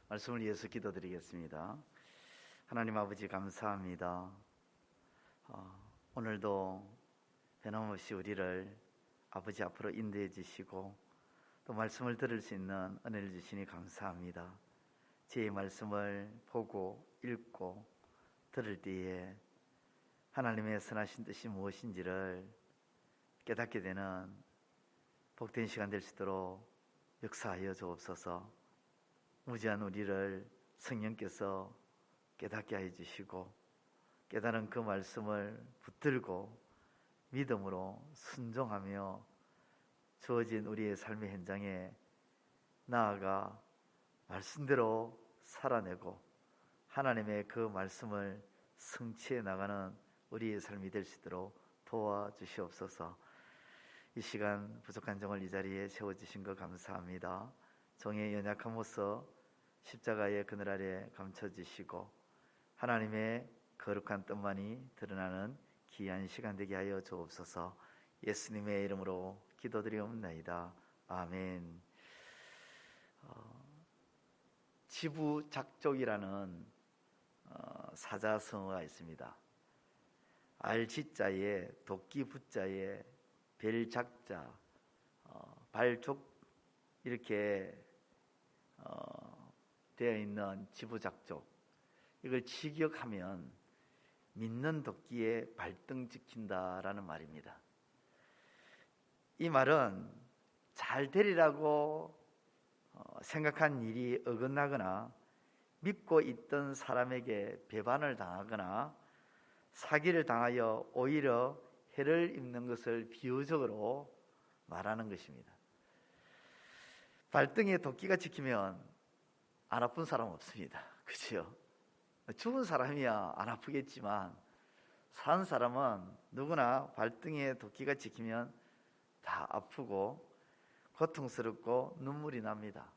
말씀을 위해서 기도드리겠습니다. 하나님 아버지 감사합니다. 오늘도 변함없이 우리를 아버지 앞으로 인도해 주시고 또 말씀을 들을 수 있는 은혜를 주시니 감사합니다. 제 말씀을 보고 읽고 들을 때에 하나님의 선하신 뜻이 무엇인지를 깨닫게 되는 복된 시간 될 수 있도록 역사하여 주옵소서. 무지한 우리를 성령께서 깨닫게 하여 주시고 깨달은 그 말씀을 붙들고 믿음으로 순종하며 주어진 우리의 삶의 현장에 나아가 말씀대로 살아내고 하나님의 그 말씀을 성취해 나가는 우리의 삶이 될 수 있도록 도와주시옵소서. 이 시간 부족한 종을 이 자리에 세워주신 것 감사합니다. 종의 연약한 모습 십자가의 그늘 아래 감춰주시고 하나님의 거룩한 뜻만이 드러나는 귀한 시간 되게 하여 주옵소서. 예수님의 이름으로 기도드리옵나이다. 아멘. 지부작족이라는 사자성어가 있습니다. 알지자에 도끼부자에 별작자 발족 이렇게 되어 있는 지부작족, 이걸 직역하면 믿는 도끼에 발등 찍힌다라는 말입니다. 이 말은 잘 되리라고 생각한 일이 어긋나거나 믿고 있던 사람에게 배반을 당하거나 사기를 당하여 오히려 해를 입는 것을 비유적으로 말하는 것입니다. 발등에 도끼가 찍히면 안 아픈 사람 없습니다. 그렇죠? 죽은 사람이야 안 아프겠지만 산 사람은 누구나 발등에 도끼가 찍히면 다 아프고 고통스럽고 눈물이 납니다.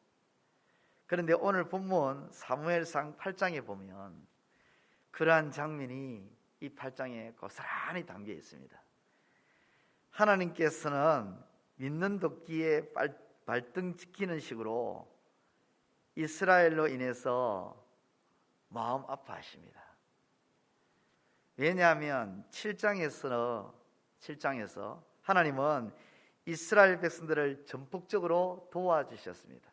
그런데 오늘 본문 사무엘상 8장에 보면 그러한 장면이 이 8장에 고스란히 담겨 있습니다. 하나님께서는 믿는 도끼에 발등 찍히는 식으로 이스라엘로 인해서 마음 아파하십니다. 왜냐하면 7장에서 하나님은 이스라엘 백성들을 전폭적으로 도와주셨습니다.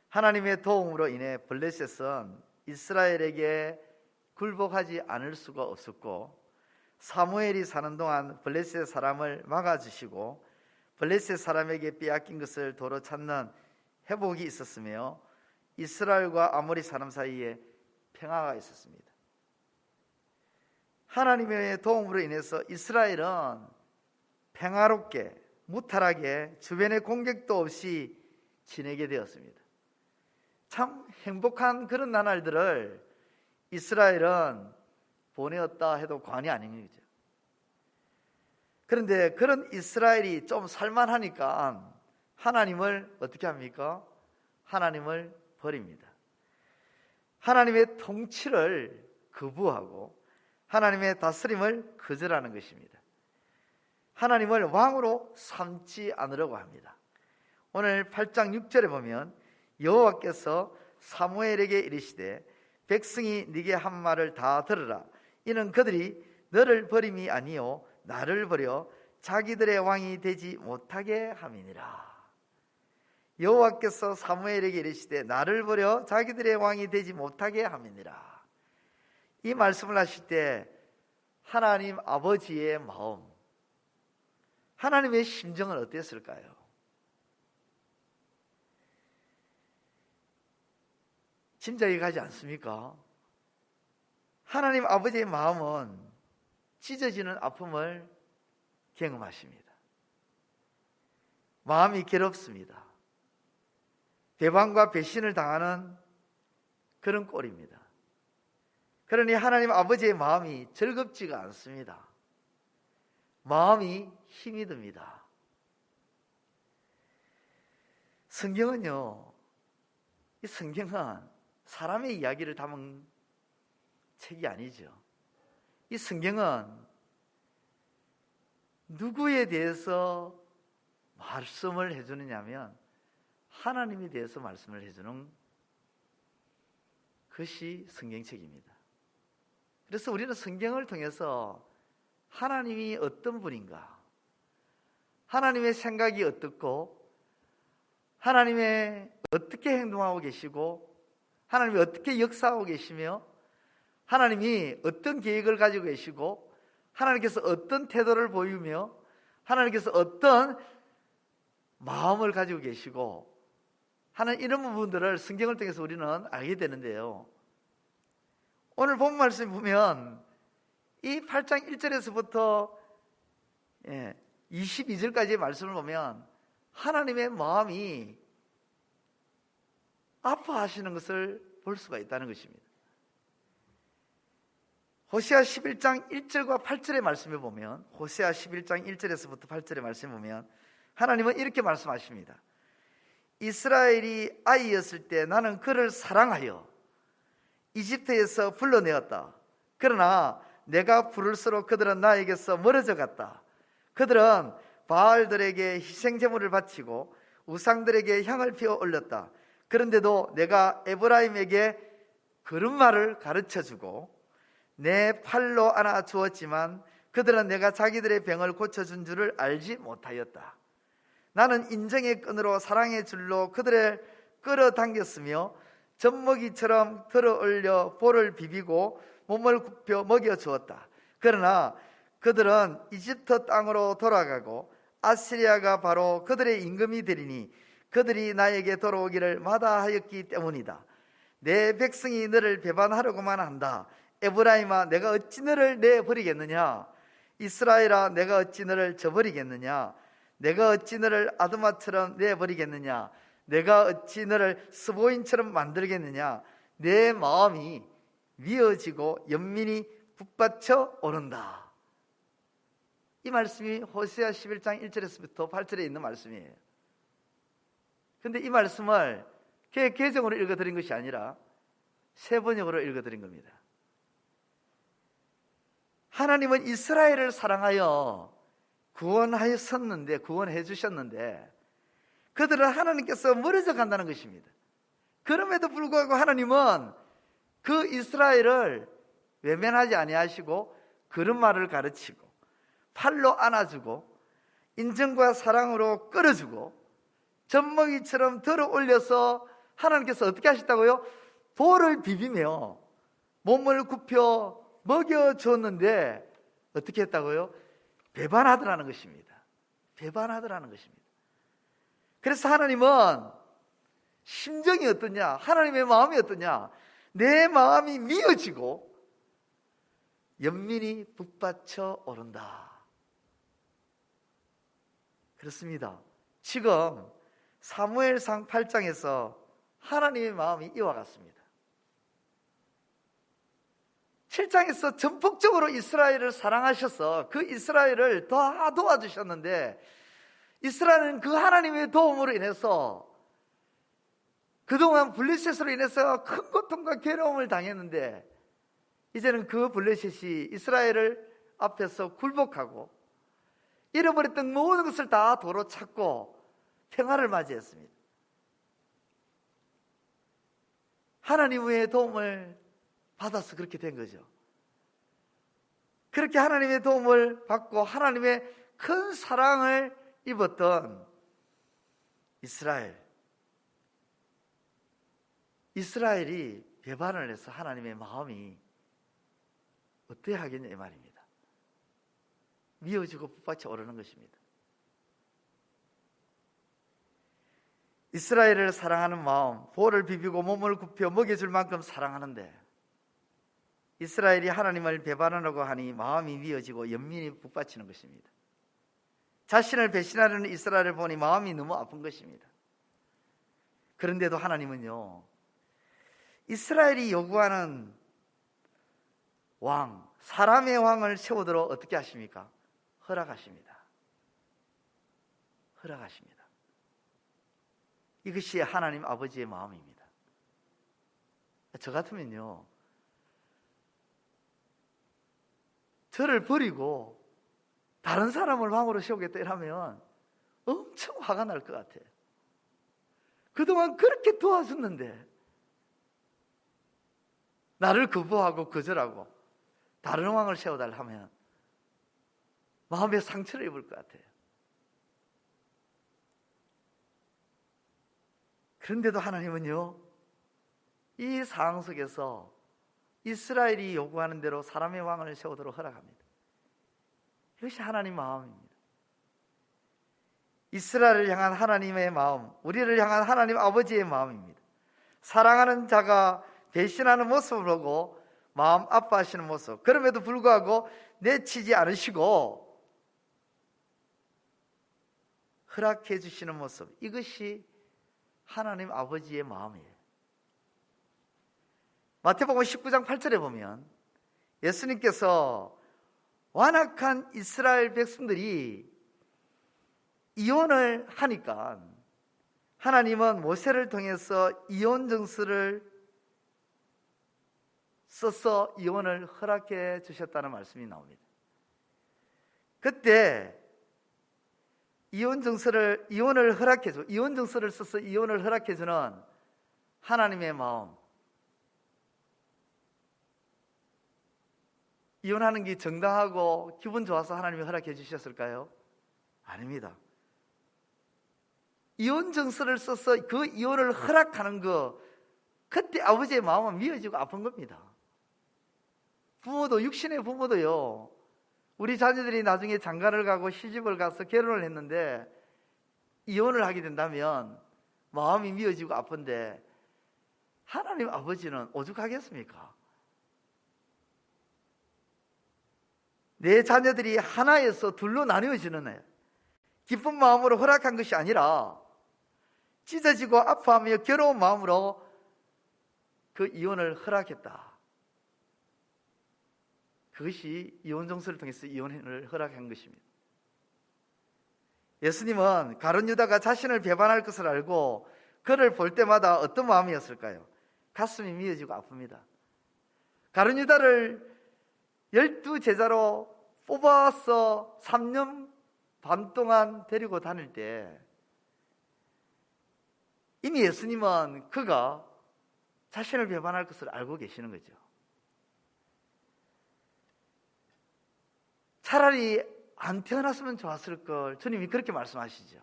하나님의 도움으로 인해 블레셋은 이스라엘에게 굴복하지 않을 수가 없었고 사무엘이 사는 동안 블레셋 사람을 막아주시고 블레셋 사람에게 빼앗긴 것을 도로 찾는 회복이 있었으며 이스라엘과 아모리 사람 사이에 평화가 있었습니다. 하나님의 도움으로 인해서 이스라엘은 평화롭게 무탈하게 주변의 공격도 없이 지내게 되었습니다. 참 행복한 그런 나날들을 이스라엘은 보내었다 해도 과언이 아닌 거죠. 그런데 그런 이스라엘이 좀 살만하니까 하나님을 어떻게 합니까? 하나님을 버립니다. 하나님의 통치를 거부하고 하나님의 다스림을 거절하는 것입니다. 하나님을 왕으로 삼지 않으려고 합니다. 오늘 8장 6절에 보면 여호와께서 사무엘에게 이르시되 백성이 네게 한 말을 다 들으라. 이는 그들이 너를 버림이 아니요 나를 버려 자기들의 왕이 되지 못하게 함이니라. 여호와께서 사무엘에게 이르시되 나를 버려 자기들의 왕이 되지 못하게 함이니라. 이 말씀을 하실 때 하나님 아버지의 마음, 하나님의 심정은 어땠을까요? 짐작이 가지 않습니까? 하나님 아버지의 마음은 찢어지는 아픔을 경험하십니다. 마음이 괴롭습니다. 배반과 배신을 당하는 그런 꼴입니다. 그러니 하나님 아버지의 마음이 즐겁지가 않습니다. 마음이 힘이 듭니다. 성경은요, 이 성경은 사람의 이야기를 담은 책이 아니죠. 이 성경은 누구에 대해서 말씀을 해주느냐면 하나님에 대해서 말씀을 해주는 그것이 성경책입니다. 그래서 우리는 성경을 통해서 하나님이 어떤 분인가, 하나님의 생각이 어떻고, 하나님의 어떻게 행동하고 계시고, 하나님이 어떻게 역사하고 계시며, 하나님이 어떤 계획을 가지고 계시고, 하나님께서 어떤 태도를 보이며, 하나님께서 어떤 마음을 가지고 계시고 하는 이런 부분들을 성경을 통해서 우리는 알게 되는데요, 오늘 본 말씀 보면 이 8장 1절에서부터 22절까지의 말씀을 보면 하나님의 마음이 아파하시는 것을 볼 수가 있다는 것입니다. 호세아 11장 1절과 8절의 말씀을 보면, 호세아 11장 1절에서부터 8절의 말씀을 보면 하나님은 이렇게 말씀하십니다. 이스라엘이 아이였을 때 나는 그를 사랑하여 이집트에서 불러내었다. 그러나 내가 부를수록 그들은 나에게서 멀어져 갔다. 그들은 바알들에게 희생제물을 바치고 우상들에게 향을 피워 올렸다. 그런데도 내가 에브라임에게 그런 말을 가르쳐주고 내 팔로 안아 주었지만 그들은 내가 자기들의 병을 고쳐준 줄을 알지 못하였다. 나는 인정의 끈으로 사랑의 줄로 그들을 끌어당겼으며 젖먹이처럼 들어올려 볼을 비비고 몸을 굽혀 먹여주었다. 그러나 그들은 이집트 땅으로 돌아가고 아시리아가 바로 그들의 임금이 되리니 그들이 나에게 돌아오기를 마다하였기 때문이다. 내 백성이 너를 배반하려고만 한다. 에브라임아, 내가 어찌 너를 내버리겠느냐? 이스라엘아, 내가 어찌 너를 저버리겠느냐? 내가 어찌 너를 아드마처럼 내버리겠느냐? 내가 어찌 너를 스보인처럼 만들겠느냐? 내 마음이 미어지고 연민이 북받쳐 오른다. 이 말씀이 호세아 11장 1절에서부터 8절에 있는 말씀이에요. 그런데 이 말씀을 개정으로 읽어드린 것이 아니라 새 번역으로 읽어드린 겁니다. 하나님은 이스라엘을 사랑하여 구원해 주셨는데 그들은 하나님께서 멀어져 간다는 것입니다. 그럼에도 불구하고 하나님은 그 이스라엘을 외면하지 아니하시고 그런 말을 가르치고 팔로 안아주고 인정과 사랑으로 끌어주고 젖먹이처럼 들어 올려서 하나님께서 어떻게 하셨다고요? 볼을 비비며 몸을 굽혀 먹여줬는데 어떻게 했다고요? 배반하더라는 것입니다. 배반하더라는 것입니다. 그래서 하나님은 심정이 어떠냐? 하나님의 마음이 어떠냐? 내 마음이 미어지고 연민이 북받쳐 오른다. 그렇습니다. 지금 사무엘상 8장에서 하나님의 마음이 이와 같습니다. 7장에서 전폭적으로 이스라엘을 사랑하셔서 그 이스라엘을 다 도와주셨는데 이스라엘은 그 하나님의 도움으로 인해서 그동안 블레셋으로 인해서 큰 고통과 괴로움을 당했는데 이제는 그 블레셋이 이스라엘을 앞에서 굴복하고 잃어버렸던 모든 것을 다 도로 찾고 평화를 맞이했습니다. 하나님의 도움을 받아서 그렇게 된 거죠. 그렇게 하나님의 도움을 받고 하나님의 큰 사랑을 입었던 이스라엘이 배반을 해서 하나님의 마음이 어때야 하겠냐 이 말입니다. 미어지고 북받쳐 오르는 것입니다. 이스라엘을 사랑하는 마음, 볼을 비비고 몸을 굽혀 먹여줄 만큼 사랑하는데 이스라엘이 하나님을 배반하려고 하니 마음이 미어지고 연민이 북받치는 것입니다. 자신을 배신하려는 이스라엘을 보니 마음이 너무 아픈 것입니다. 그런데도 하나님은요, 이스라엘이 요구하는 왕, 사람의 왕을 세우도록 어떻게 하십니까? 허락하십니다. 허락하십니다. 이것이 하나님 아버지의 마음입니다. 저 같으면요, 저를 버리고 다른 사람을 왕으로 세우겠다 이러면 엄청 화가 날 것 같아요. 그동안 그렇게 도와줬는데 나를 거부하고 거절하고 다른 왕을 세워달라 하면 마음에 상처를 입을 것 같아요. 그런데도 하나님은요, 이 상황 속에서 이스라엘이 요구하는 대로 사람의 왕을 세우도록 허락합니다. 이것이 하나님 마음입니다. 이스라엘을 향한 하나님의 마음, 우리를 향한 하나님 아버지의 마음입니다. 사랑하는 자가 배신하는 모습을 보고 마음 아파하시는 모습, 그럼에도 불구하고 내치지 않으시고 허락해 주시는 모습, 이것이 하나님 아버지의 마음이에요. 마태복음 19장 8절에 보면 예수님께서 완악한 이스라엘 백성들이 이혼을 하니까 하나님은 모세를 통해서 이혼 정서를 써서 이혼을 허락해 주셨다는 말씀이 나옵니다. 그때 이혼 정서를 써서 이혼을 허락해 주는 하나님의 마음, 이혼하는 게 정당하고 기분 좋아서 하나님이 허락해 주셨을까요? 아닙니다. 이혼 정서를 써서 그 이혼을 허락하는 그때 아버지의 마음은 미어지고 아픈 겁니다. 부모도, 육신의 부모도요, 우리 자녀들이 나중에 장가를 가고 시집을 가서 결혼을 했는데 이혼을 하게 된다면 마음이 미어지고 아픈데 하나님 아버지는 오죽하겠습니까? 내 자녀들이 하나에서 둘로 나뉘어지는 기쁜 마음으로 허락한 것이 아니라 찢어지고 아파하며 괴로운 마음으로 그 이혼을 허락했다. 그것이 이혼 정서를 통해서 이혼을 허락한 것입니다. 예수님은 가룟 유다가 자신을 배반할 것을 알고 그를 볼 때마다 어떤 마음이었을까요? 가슴이 미어지고 아픕니다. 가룟 유다를 12제자로 뽑아서 3년 반 동안 데리고 다닐 때 이미 예수님은 그가 자신을 배반할 것을 알고 계시는 거죠. 차라리 안 태어났으면 좋았을 걸 주님이 그렇게 말씀하시죠.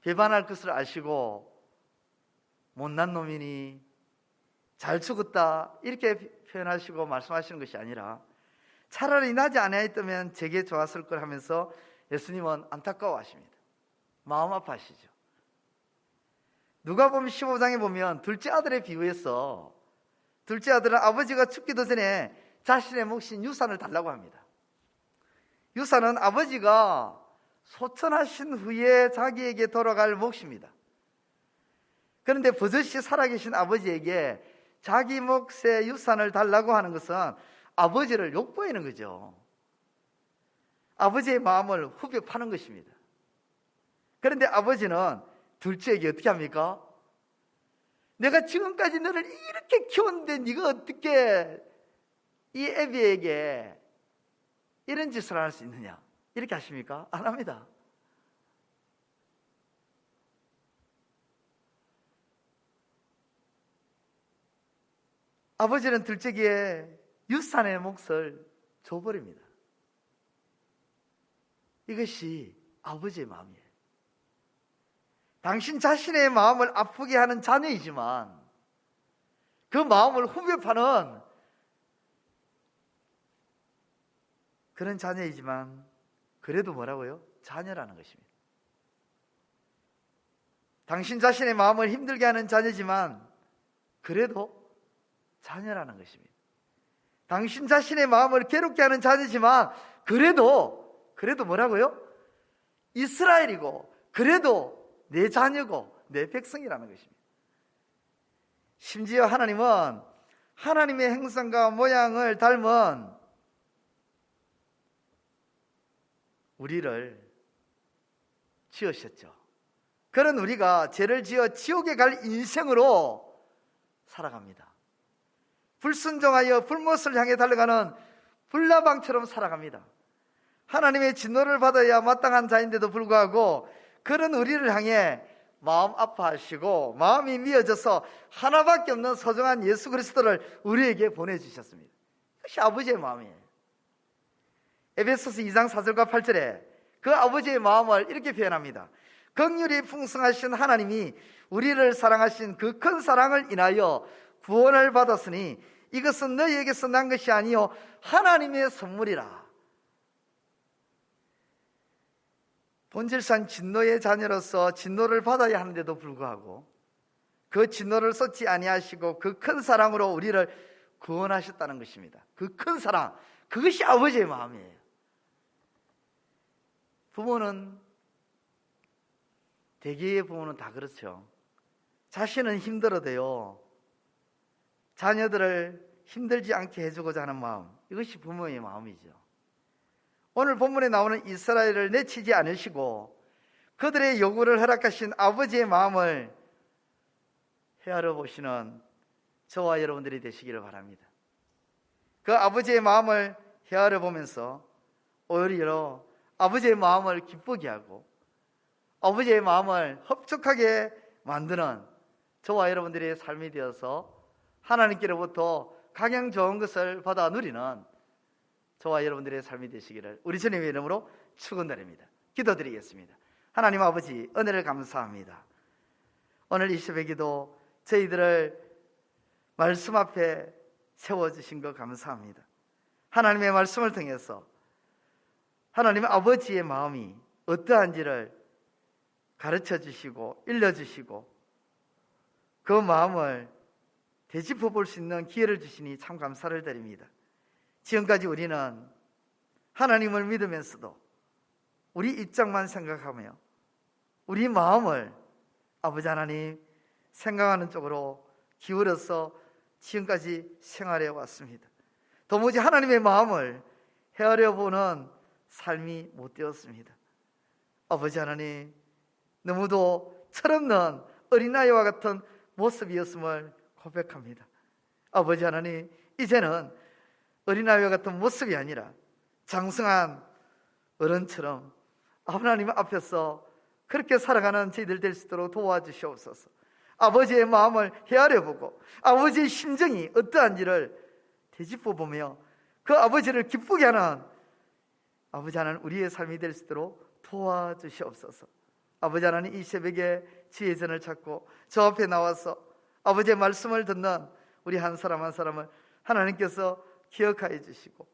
배반할 것을 아시고 못난 놈이니 잘 죽었다 이렇게 표현하시고 말씀하시는 것이 아니라 차라리 나지 아니하였다면 제게 좋았을 걸 하면서 예수님은 안타까워하십니다. 마음 아파하시죠. 누가복음 15장에 보면 둘째 아들에 비유해서 둘째 아들은 아버지가 죽기도 전에 자신의 몫인 유산을 달라고 합니다. 유산은 아버지가 소천하신 후에 자기에게 돌아갈 몫입니다. 그런데 버젓이 살아계신 아버지에게 자기 몫의 유산을 달라고 하는 것은 아버지를 욕보이는 거죠. 아버지의 마음을 후벼 파는 것입니다. 그런데 아버지는 둘째에게 어떻게 합니까? 내가 지금까지 너를 이렇게 키웠는데 네가 어떻게 이 애비에게 이런 짓을 할 수 있느냐? 이렇게 하십니까? 안 합니다. 아버지는 둘째에게 유산의 몫을 줘버립니다. 이것이 아버지의 마음이에요. 당신 자신의 마음을 아프게 하는 자녀이지만 그 마음을 후벼 파는 그런 자녀이지만 그래도 뭐라고요? 자녀라는 것입니다. 당신 자신의 마음을 힘들게 하는 자녀지만 그래도 자녀라는 것입니다. 당신 자신의 마음을 괴롭게 하는 자녀지만 그래도 뭐라고요? 이스라엘이고 그래도 내 자녀고 내 백성이라는 것입니다. 심지어 하나님은 하나님의 형상과 모양을 닮은 우리를 지으셨죠. 그런 우리가 죄를 지어 지옥에 갈 인생으로 살아갑니다. 불순종하여 불못을 향해 달려가는 불나방처럼 살아갑니다. 하나님의 진노를 받아야 마땅한 자인데도 불구하고 그런 우리를 향해 마음 아파하시고 마음이 미어져서 하나밖에 없는 소중한 예수 그리스도를 우리에게 보내주셨습니다. 그것이 아버지의 마음이에요. 에베소서 2장 4절과 8절에 그 아버지의 마음을 이렇게 표현합니다. 긍휼이 풍성하신 하나님이 우리를 사랑하신 그 큰 사랑을 인하여 구원을 받았으니 이것은 너희에게서 난 것이 아니요 하나님의 선물이라. 본질상 진노의 자녀로서 진노를 받아야 하는데도 불구하고 그 진노를 쏟지 아니하시고 그 큰 사랑으로 우리를 구원하셨다는 것입니다. 그 큰 사랑, 그것이 아버지의 마음이에요. 부모는, 대개의 부모는 다 그렇죠. 자신은 힘들어도요 자녀들을 힘들지 않게 해주고자 하는 마음, 이것이 부모의 마음이죠. 오늘 본문에 나오는 이스라엘을 내치지 않으시고 그들의 요구를 허락하신 아버지의 마음을 헤아려 보시는 저와 여러분들이 되시기를 바랍니다. 그 아버지의 마음을 헤아려 보면서 오히려 아버지의 마음을 기쁘게 하고 아버지의 마음을 흡족하게 만드는 저와 여러분들의 삶이 되어서 하나님께로부터 가장 좋은 것을 받아 누리는 저와 여러분들의 삶이 되시기를 우리 주님의 이름으로 축원드립니다. 기도드리겠습니다. 하나님 아버지, 은혜를 감사합니다. 오늘 이 새벽에도 저희들을 말씀 앞에 세워주신 것 감사합니다. 하나님의 말씀을 통해서 하나님의 아버지의 마음이 어떠한지를 가르쳐 주시고 일러주시고 그 마음을 되짚어 볼 수 있는 기회를 주시니 참 감사를 드립니다. 지금까지 우리는 하나님을 믿으면서도 우리 입장만 생각하며 우리 마음을 아버지 하나님 생각하는 쪽으로 기울여서 지금까지 생활해 왔습니다. 도무지 하나님의 마음을 헤아려 보는 삶이 못 되었습니다. 아버지 하나님, 너무도 철없는 어린아이와 같은 모습이었음을 고백합니다. 아버지 하나님, 이제는 어린아이와 같은 모습이 아니라 장성한 어른처럼 하나님 앞에서 그렇게 살아가는 저희들 될 수 있도록 도와주시옵소서. 아버지의 마음을 헤아려보고 아버지의 심정이 어떠한지를 되짚어보며 그 아버지를 기쁘게 하는 아버지 하나님 우리의 삶이 될 수 있도록 도와주시옵소서. 아버지 하나님, 이 새벽에 지혜의 전을 찾고 저 앞에 나와서 아버지의 말씀을 듣는 우리 한 사람 한 사람을 하나님께서 기억하여 주시고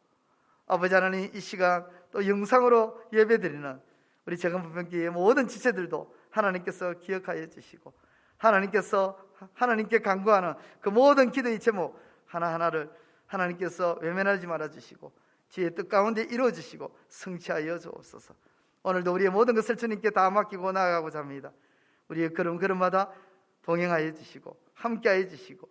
아버지 하나님, 이 시간 또 영상으로 예배드리는 우리 재건부평교회의 모든 지체들도 하나님께서 기억하여 주시고 하나님께서 하나님께 간구하는 그 모든 기도의 제목 하나하나를 하나님께서 외면하지 말아 주시고 주의 뜻 가운데 이루어 주시고 성취하여 주옵소서. 오늘도 우리의 모든 것을 주님께 다 맡기고 나아가고자 합니다. 우리의 걸음걸음마다 동행하여 주시고 함께하여 주시고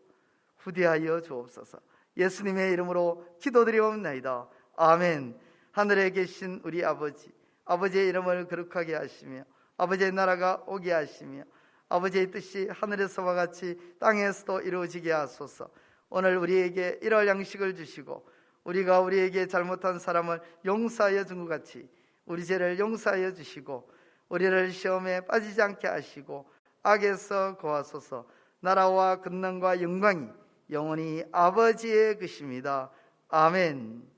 후대하여 주옵소서. 예수님의 이름으로 기도드리옵나이다. 아멘. 하늘에 계신 우리 아버지, 아버지의 이름을 거룩하게 하시며 아버지의 나라가 오게 하시며 아버지의 뜻이 하늘에서와 같이 땅에서도 이루어지게 하소서. 오늘 우리에게 일할 양식을 주시고 우리가 우리에게 잘못한 사람을 용서하여 준 것 같이 우리 죄를 용서하여 주시고 우리를 시험에 빠지지 않게 하시고 악에서 구하소서. 나라와 권능과 영광이 영원히 아버지의 것입니다. 아멘.